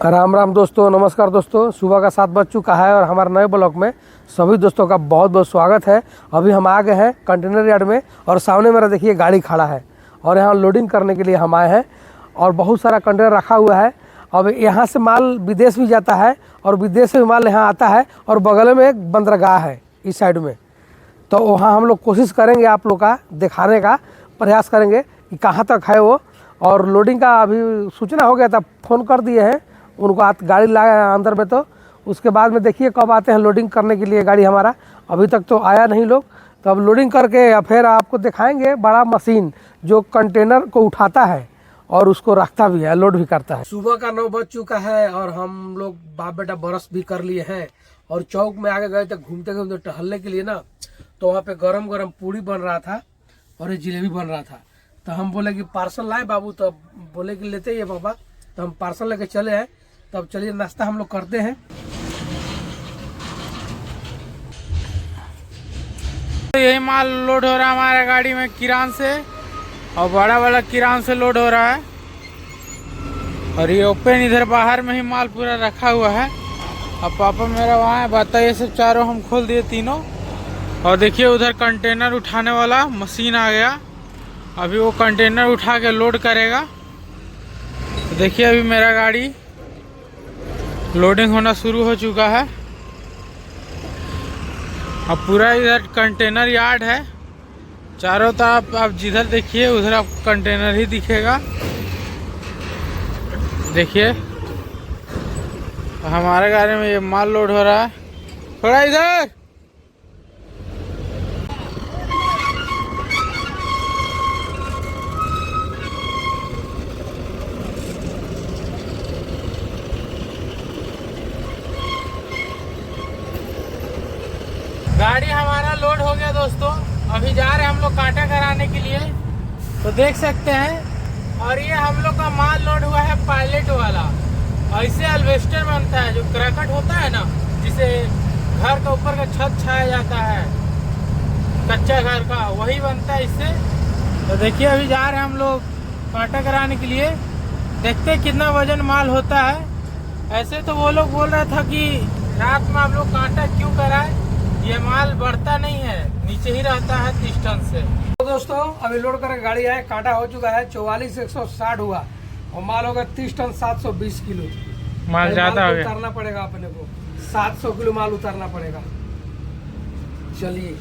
राम राम दोस्तों, नमस्कार दोस्तों। सुबह का 7 बज चुका है और हमारे नए ब्लॉग में सभी दोस्तों का बहुत बहुत स्वागत है। अभी हम आ गए हैं कंटेनर यार्ड में और सामने मेरा देखिए गाड़ी खड़ा है और यहाँ लोडिंग करने के लिए हम आए हैं और बहुत सारा कंटेनर रखा हुआ है। अब यहाँ से माल विदेश भी जाता है और विदेश से भी माल यहाँ आता है और बगल में एक बंदरगाह है इस साइड में, तो वहाँ हम लोग कोशिश करेंगे आप लोग का दिखाने का प्रयास करेंगे कि कहाँ तक है वो। और लोडिंग का अभी सूचना हो गया था, फ़ोन कर दिए हैं उनको, गाड़ी लाया अंदर में, तो उसके बाद में देखिए कब आते हैं लोडिंग करने के लिए गाड़ी हमारा। अभी तक तो आया नहीं लोग, तो अब लोडिंग करके या फिर आपको दिखाएंगे बड़ा मशीन जो कंटेनर को उठाता है और उसको रखता भी है, लोड भी करता है। सुबह का 9 बज चुका है और हम लोग बाप बेटा ब्रश भी कर लिए हैं और चौक में आगे गए थे घूमते घूमते टहलने के लिए ना, तो वहाँ पे गरम गरम पूड़ी बन रहा था और ये जलेबी बन रहा था। तो हम बोले कि पार्सल लाए बाबू, तो बोले कि लेते ही बाबा, तो हम पार्सल लेके चले आए। तब चलिए नाश्ता हम लोग करते हैं। यही माल लोड हो रहा है हमारे गाड़ी में किरान से, और बड़ा बड़ा किरान से लोड हो रहा है। और ये ओपन इधर बाहर में ही माल पूरा रखा हुआ है। अब पापा मेरा वहाँ है, बताइए सब चारों हम खोल दिए तीनों। और देखिए उधर कंटेनर उठाने वाला मशीन आ गया, अभी वो कंटेनर उठा के लोड करेगा। देखिए अभी मेरा गाड़ी लोडिंग होना शुरू हो चुका है। अब पूरा इधर कंटेनर यार्ड है, चारों तरफ आप जिधर देखिए उधर आप कंटेनर ही दिखेगा। देखिए हमारे गाड़ी में ये माल लोड हो रहा है। थोड़ा इधर गाड़ी हमारा लोड हो गया दोस्तों। अभी जा रहे हैं हम लोग कांटा कराने के लिए, तो देख सकते हैं। और ये हम लोग का माल लोड हुआ है पायलट वाला। ऐसे अल्वेस्टर बनता है जो क्रैकट होता है ना, जिसे घर का ऊपर का छत छाया जाता है कच्चा घर का, वही बनता है इससे। तो देखिए अभी जा रहे हैं हम लोग कांटा कराने के लिए, देखते हैं कितना वजन माल होता है। ऐसे तो वो लोग बोल रहा था कि रात में आप लोग कांटा क्यों कराए, ये माल बढ़ता नहीं है, नीचे ही रहता है 30 टन से। तो दोस्तों अभी लोड करके गाड़ी आए, कांटा हो चुका है 44,160 हुआ और माल होगा 30 टन 720 किलो। माल ज्यादा हो गया, उतारना पड़ेगा अपने को, 700 किलो माल उतारना पड़ेगा। चलिए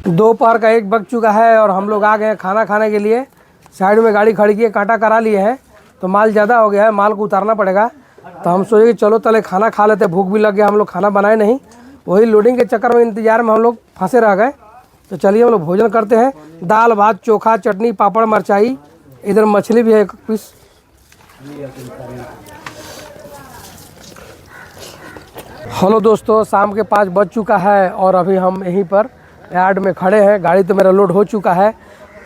दोपहर का 1 बज चुका है और हम लोग आ गए खाना खाने के लिए। साइड में गाड़ी खड़ी की, कांटा करा लिए हैं, तो माल ज़्यादा हो गया है, माल को उतारना पड़ेगा। तो हम सोचे कि चलो पहले खाना खा लेते, भूख भी लग गया, हम लोग खाना बनाए नहीं, वही लोडिंग के चक्कर में इंतजार में हम लोग फंसे रह गए। तो चलिए हम लोग भोजन करते हैं। दाल भात चोखा चटनी पापड़ मिरचाई, इधर मछली भी है 1 पीस। हेलो दोस्तों, शाम के 5 बज चुका है और अभी हम यहीं पर यार्ड में खड़े हैं। गाड़ी तो मेरा लोड हो चुका है,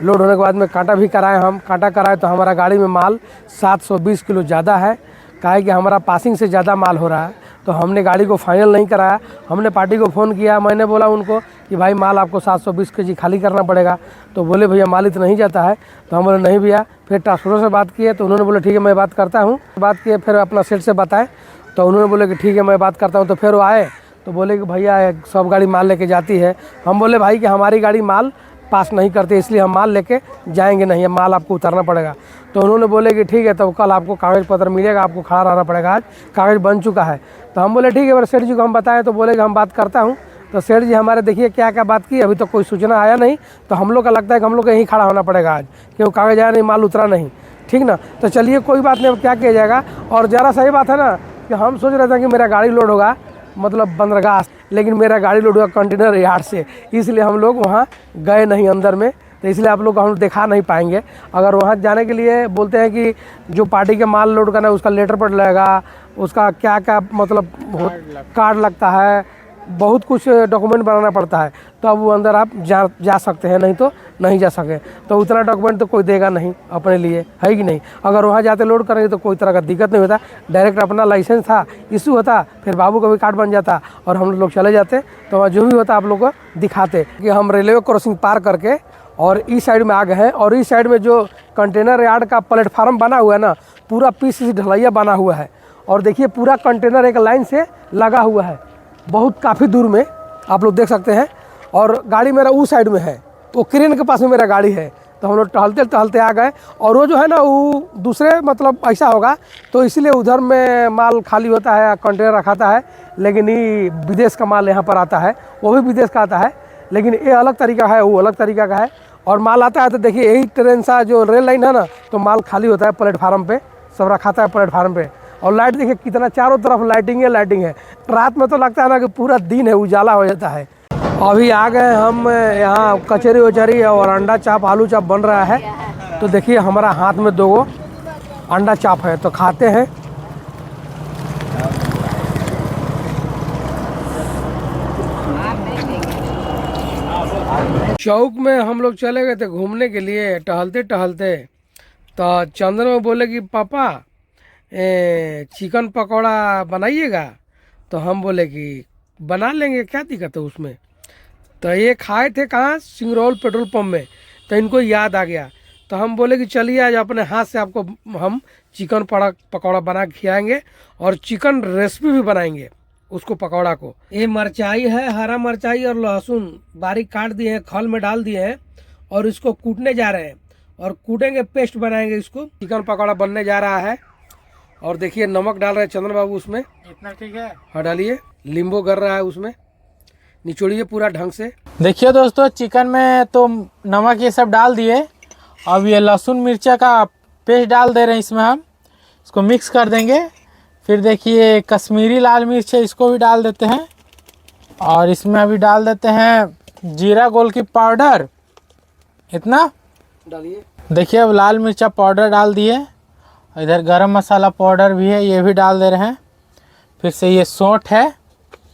लोड होने के बाद में कांटा भी कराए। हम कांटा कराए तो हमारा गाड़ी में माल 720 किलो ज़्यादा है, काहे कि हमारा पासिंग से ज़्यादा माल हो रहा है। तो हमने गाड़ी को फाइनल नहीं कराया, हमने पार्टी को फ़ोन किया, मैंने बोला उनको कि भाई माल आपको 720 केजी खाली करना पड़ेगा। तो बोले भैया माल इतना नहीं जाता है। तो हम बोले नहीं भैया। फिर ट्रांसपोर्टर से बात किए तो उन्होंने बोले ठीक है मैं बात करता हूँ। बात किए फिर अपना सेट से बताएं तो उन्होंने बोले कि ठीक है मैं बात करता हूँ। तो फिर वो आए तो बोले कि भैया सब गाड़ी माल लेके जाती है। हम बोले भाई कि हमारी गाड़ी माल पास नहीं करते, इसलिए हम माल लेके जाएंगे नहीं, माल आपको उतारना पड़ेगा। तो उन्होंने बोले कि ठीक है, तो कल आपको कागज़ पत्र मिलेगा, आपको खड़ा रहना पड़ेगा, आज कागज़ बन चुका है। तो हम बोले ठीक है, मेरे सेठ जी को हम बताएं तो बोले कि हम बात करता हूँ। तो सेठ जी हमारे देखिए क्या क्या बात की, अभी तो कोई सूचना आया नहीं। तो हम लोग का लगता है कि हम लोग को यहीं खड़ा होना पड़ेगा आज, क्योंकि कागज़ आया नहीं, माल उतरा नहीं, ठीक ना। तो चलिए कोई बात नहीं, अब क्या किया जाएगा। और ज़रा सही बात है ना कि हम सोच रहे थे कि मेरा गाड़ी लोड होगा मतलब बंदरगाह, लेकिन मेरा गाड़ी लोड हुआ कंटेनर यार्ड से, इसलिए हम लोग वहाँ गए नहीं अंदर में। तो इसलिए आप लोग को हम दिखा नहीं पाएंगे। अगर वहाँ जाने के लिए बोलते हैं कि जो पार्टी के माल लोड करना है उसका लेटर पढ़ लगेगा, उसका क्या क्या मतलब कार्ड लगता है, बहुत कुछ डॉक्यूमेंट बनाना पड़ता है, तो अब वो अंदर आप जा सकते हैं, नहीं तो नहीं जा सके। तो उतना डॉक्यूमेंट तो कोई देगा नहीं अपने लिए, है कि नहीं। अगर वहाँ जाते लोड करेंगे तो कोई तरह का दिक्कत नहीं होता, डायरेक्ट अपना लाइसेंस था इशू होता, फिर बाबू का भी कार्ड बन जाता और हम लोग चले जाते। तो वहाँ जो भी होता आप लोग को दिखाते कि हम रेलवे क्रॉसिंग पार करके और इस साइड में आ गए हैं। और इस साइड में जो कंटेनर यार्ड का प्लेटफार्म बना हुआ है ना, पूरा पीस ढलैया बना हुआ है। और देखिए पूरा कंटेनर एक लाइन से लगा हुआ है, बहुत काफ़ी दूर में आप लोग देख सकते हैं। और गाड़ी मेरा उस साइड में है, वो क्रेन के पास में मेरा गाड़ी है। तो हम लोग टहलते टहलते आ गए। और वो जो है ना वो दूसरे मतलब ऐसा होगा तो इसलिए उधर में माल खाली होता है, कंटेनर रखाता है, लेकिन ये विदेश का माल यहाँ पर आता है, वो भी विदेश का आता है, लेकिन ये अलग तरीका है, वो अलग तरीका का है। और माल आता है तो देखिए यही ट्रेन सा जो रेल लाइन है ना, तो माल खाली होता है प्लेटफार्म पे, सब रखाता है प्लेटफार्म पे। और लाइट देखिए कितना चारों तरफ लाइटिंग है। रात में तो लगता है ना कि पूरा दिन है, उजाला हो जाता है। अभी आ गए हम यहाँ, कचौरी वचौरी और अंडा चाप आलू चाप बन रहा है। तो देखिए हमारा हाथ में 2 अंडा चाप है, तो खाते हैं। चौक में हम लोग चले गए थे घूमने के लिए, टहलते टहलते। तो चंदन बोले कि पापा चिकन पकौड़ा बनाइएगा। तो हम बोले कि बना लेंगे, क्या दिक्कत है उसमें। तो ये खाए थे कहाँ, सिंगरौल पेट्रोल पंप में। तो इनको याद आ गया, तो हम बोले कि चलिए आज अपने हाथ से आपको हम चिकन पकौड़ा बना के खिलाएंगे और चिकन रेसिपी भी बनाएंगे उसको पकौड़ा को। ये मिरचाई है, हरा मिरचाई और लहसुन बारीक काट दिए हैं, खल में डाल दिए हैं और इसको कूटने जा रहे हैं और कूटेंगे, पेस्ट बनाएंगे इसको। चिकन पकौड़ा बनने जा रहा है। और देखिए नमक डाल रहे हैं चंदन बाबू उसमें, इतना ठीक है। हाँ डालिए। नींबू गर रहा है उसमें, निचोड़िए पूरा ढंग से। देखिए दोस्तों, चिकन में तो नमक ये सब डाल दिए। अब ये लहसुन मिर्चा का पेस्ट डाल दे रहे हैं इसमें, हम इसको मिक्स कर देंगे। फिर देखिए कश्मीरी लाल मिर्च है, इसको भी डाल देते हैं। और इसमें अभी डाल देते हैं जीरा गोल की पाउडर, इतना डालिए। देखिए अब लाल मिर्चा पाउडर डाल दिए। इधर गरम मसाला पाउडर भी है, ये भी डाल दे रहे हैं। फिर से ये सौंठ है,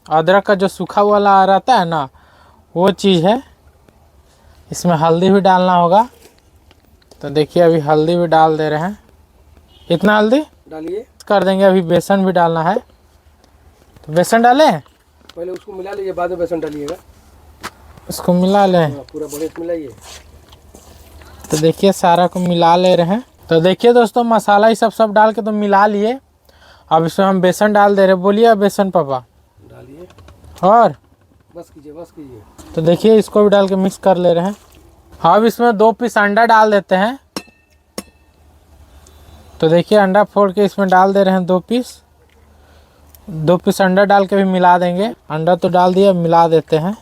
अदरक का जो सूखा वाला रहता है ना, वो चीज़ है। इसमें हल्दी भी डालना होगा, तो देखिए अभी हल्दी भी डाल दे रहे हैं। इतना हल्दी डालिए। कर देंगे। अभी बेसन भी डालना है, तो बेसन डालें, पहले उसको मिला लीजिए, बाद में बेसन डालिएगा। उसको मिला लें, पूरा बढ़िया से मिलाइए। तो देखिए सारा को मिला ले रहे हैं। तो देखिए दोस्तों, मसाला ही सब डाल के तो मिला लिए। अब इसमें हम बेसन डाल दे रहे। बोलिए बेसन पापा। डालिए और बस कीजिए। तो देखिए इसको भी डाल के मिक्स कर ले रहे हैं। अब इसमें 2 पीस अंडा डाल देते हैं। तो देखिए अंडा फोड़ के इसमें डाल दे रहे हैं 2 पीस। 2 पीस अंडा डाल के भी मिला देंगे। अंडा तो डाल दिया, मिला देते हैं।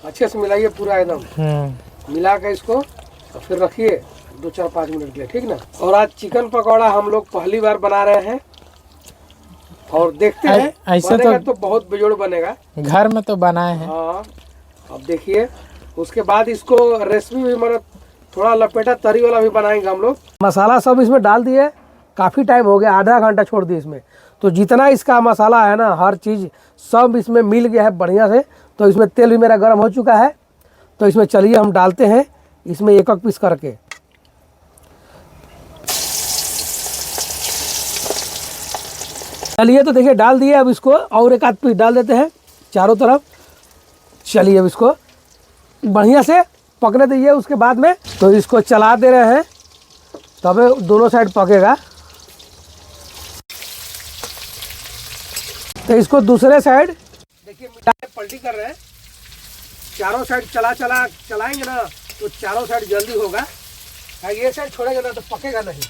अच्छे से मिलाइए पूरा एकदम। मिला के इसको और फिर रखिए 2-4-5 मिनट के लिए, ठीक ना। और आज चिकन पकौड़ा हम लोग पहली बार बना रहे हैं और देखते हैं ऐसे तो बहुत बेजोड़ बनेगा। घर में तो बनाए हैं। हाँ, अब देखिए उसके बाद इसको रेसिपी भी मतलब थोड़ा लपेटा तरी वाला भी बनाएंगे हम लोग। मसाला सब इसमें डाल दिए, काफ़ी टाइम हो गया, आधा घंटा छोड़ दिए इसमें। तो जितना इसका मसाला है ना, हर चीज़ सब इसमें मिल गया है बढ़िया से। तो इसमें तेल भी मेरा गर्म हो चुका है। तो इसमें चलिए हम डालते हैं इसमें एक पीस करके। चलिए तो देखिए डाल दिए। अब इसको और एक आध पीस डाल देते हैं चारों तरफ। चलिए अब इसको बढ़िया से पकने दीजिए। उसके बाद में तो इसको चला दे रहे हैं, तब दोनों साइड पकेगा। तो इसको दूसरे साइड देखिए मिला के पलटी कर रहे हैं। चारों साइड चलाएंगे ना तो चारों साइड जल्दी होगा। ये साइड छोड़ेगा ना तो पकेगा नहीं,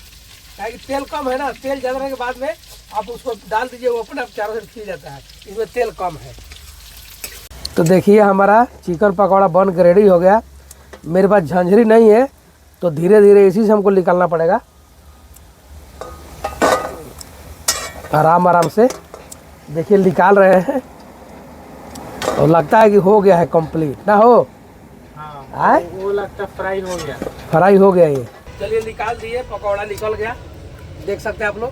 क्योंकि तेल कम है ना। तेल ज़्यादा रहने के बाद में आप उसको डाल दीजिए, वो अपने आप चारों साइड खिल जाता है। इसमें तेल कम है। तो देखिए हमारा चिकन पकौड़ा बन के रेडी हो गया। मेरे पास झंझरी नहीं है, तो धीरे धीरे इसी से हमको निकालना पड़ेगा, आराम आराम से। देखिए निकाल रहे हैं और लगता है कि हो गया है कंप्लीट ना। हो हाँ, वो लगता है फ्राई हो गया। फ्राई हो गया ये। चलिए निकाल दिए, पकौड़ा निकल गया, देख सकते हैं आप लोग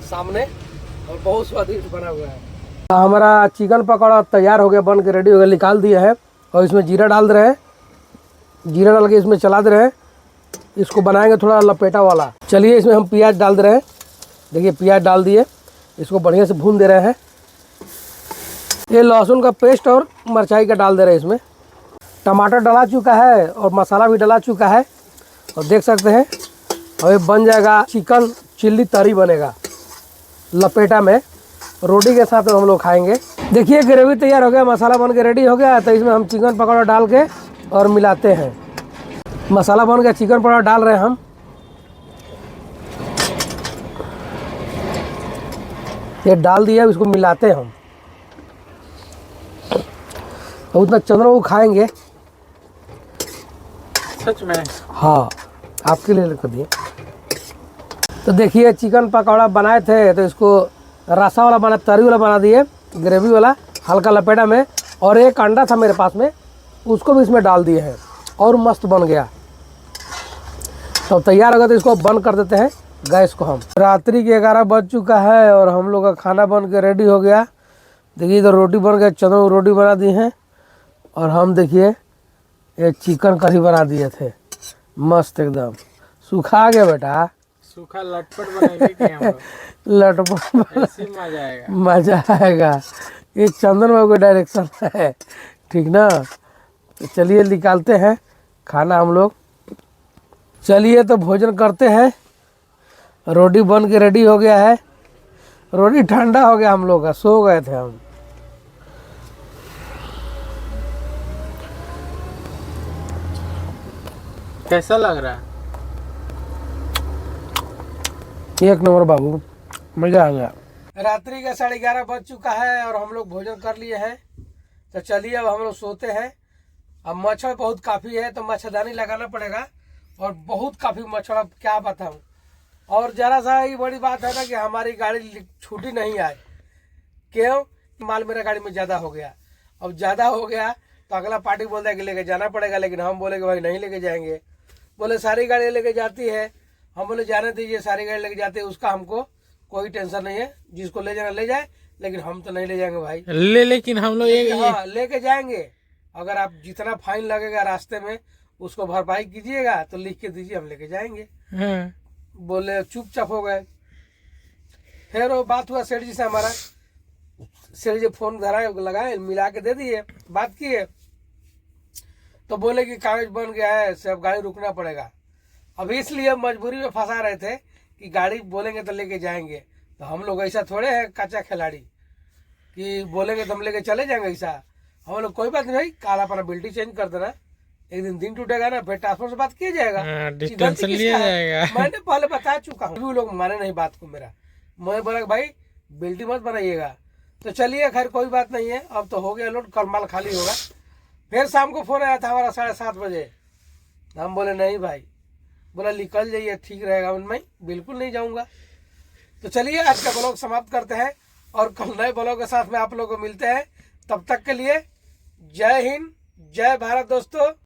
सामने। और बहुत स्वादिष्ट बना हुआ है। हमारा चिकन पकौड़ा तैयार हो गया, बन के रेडी हो गया। निकाल दिया है और इसमें जीरा डाल दे रहे हैं। जीरा डाल के इसमें चला दे रहे हैं। इसको बनाएंगे थोड़ा लपेटा वाला। चलिए इसमें हम प्याज डाल दे रहे हैं। देखिए प्याज डाल दिए, इसको बढ़िया से भून दे रहे हैं। ये लहसुन का पेस्ट और मिरचाई का डाल दे रहे हैं इसमें। टमाटर डला चुका है और मसाला भी डला चुका है, और देख सकते हैं। और ये बन जाएगा चिकन चिल्ली तरी बनेगा लपेटा में, रोटी के साथ हम लोग खाएंगे। देखिए ग्रेवी तैयार हो गया, मसाला बन के रेडी हो गया। तो इसमें हम चिकन पकौड़ा डाल के और मिलाते हैं। मसाला बन गया, चिकन पकौड़ा डाल रहे हैं हम। ये डाल दिया, इसको मिलाते हैं हम। और उतना चंद्रमा को खाएंगे। सच में? हाँ, आपके लिए कर दिए। तो देखिए चिकन पकौड़ा बनाए थे, तो इसको रसा वाला बना, तरी वाला बना दिए, ग्रेवी वाला हल्का लपेटा में। और एक अंडा था मेरे पास में, उसको भी इसमें डाल दिए हैं और मस्त बन गया। तो तैयार हो गया, तो इसको बंद कर देते हैं गैस को हम। रात्रि के 11 बज चुका है और हम लोग का खाना बन के रेडी हो गया। देखिए इधर रोटी बन गया, चंद्रमा रोटी बना दी है। और हम देखिए ये चिकन करी बना दिए थे, मस्त एकदम सूखा गया बेटा। सूखा लटपट बनाएंगे कि हम लोग? लटपट ऐसे ही मजा आएगा। मजा आएगा। ये चंद्रमा का डायरेक्शन है, ठीक ना। तो चलिए निकालते हैं खाना हम लोग। चलिए तो भोजन करते हैं। रोटी बन के रेडी हो गया है। रोटी ठंडा हो गया हम लोग का, सो गए थे हम। कैसा लग रहा है? एक नंबर बाबू, मजा आ गया। रात्रि का 11:30 बज चुका है और हम लोग भोजन कर लिए हैं। तो चलिए अब हम लोग सोते हैं। अब मच्छर बहुत काफ़ी है, तो मच्छरदानी लगाना पड़ेगा। और बहुत काफ़ी मच्छर, अब क्या बताऊं। और ज़रा सा ही बड़ी बात है ना कि हमारी गाड़ी छूटी नहीं आए। क्यों? माल मेरा गाड़ी में ज़्यादा हो गया। अब ज़्यादा हो गया तो अगला पार्टी बोलता है कि लेके जाना पड़ेगा, लेकिन हम बोले कि भाई नहीं लेके जाएंगे। बोले सारी गाड़ी लेके जाती है। हम बोले जाने दीजिए, सारी गाड़ी लेके जाती है, उसका हमको कोई टेंशन नहीं है। जिसको ले जाना ले जाए, लेकिन हम तो नहीं ले जाएंगे भाई। लेकिन हम लोग हाँ लेके जाएंगे। अगर आप जितना फाइन लगेगा रास्ते में उसको भरपाई कीजिएगा, तो लिख के दीजिए, हम लेके जाएंगे। हाँ। बोले चुपचाप हो गए। फिर वो बात हुआ सेठ जी से हमारा। सेठ जी फोन धराए, लगाए, मिला के दे दिए, बात किए। तो बोले कि कागज बन गया है, सब गाड़ी रुकना पड़ेगा। अब इसलिए मजबूरी में फंसा रहे थे कि गाड़ी बोलेंगे तो लेके जाएंगे। तो हम लोग ऐसा थोड़े हैं कच्चा खिलाड़ी कि बोलेंगे तो हम लेके चले जाएंगे। ऐसा हम लोग कोई बात नहीं भाई, काला अपना बिल्टी चेंज कर देना। एक दिन टूटेगा ना, फिर ट्रांसफर से बात किया जाएगा, डिस्टेंस लिया जाएगा। मैंने पहले बता चुका हूँ। वो लोग माने नहीं बात को मेरा। मैं बोला भाई बिल्टी मत बनाइएगा। तो चलिए खैर कोई बात नहीं है। अब तो हो गया लोड, कल माल खाली होगा। फिर शाम को फोन आया था हमारा 7:30 बजे। हम बोले नहीं भाई, बोला निकल जाइए, ठीक रहेगा। मैं बिल्कुल नहीं जाऊंगा। तो चलिए आज का ब्लॉग समाप्त करते हैं और कल नए ब्लॉग के साथ में आप लोगों को मिलते हैं। तब तक के लिए जय हिंद, जय भारत दोस्तों।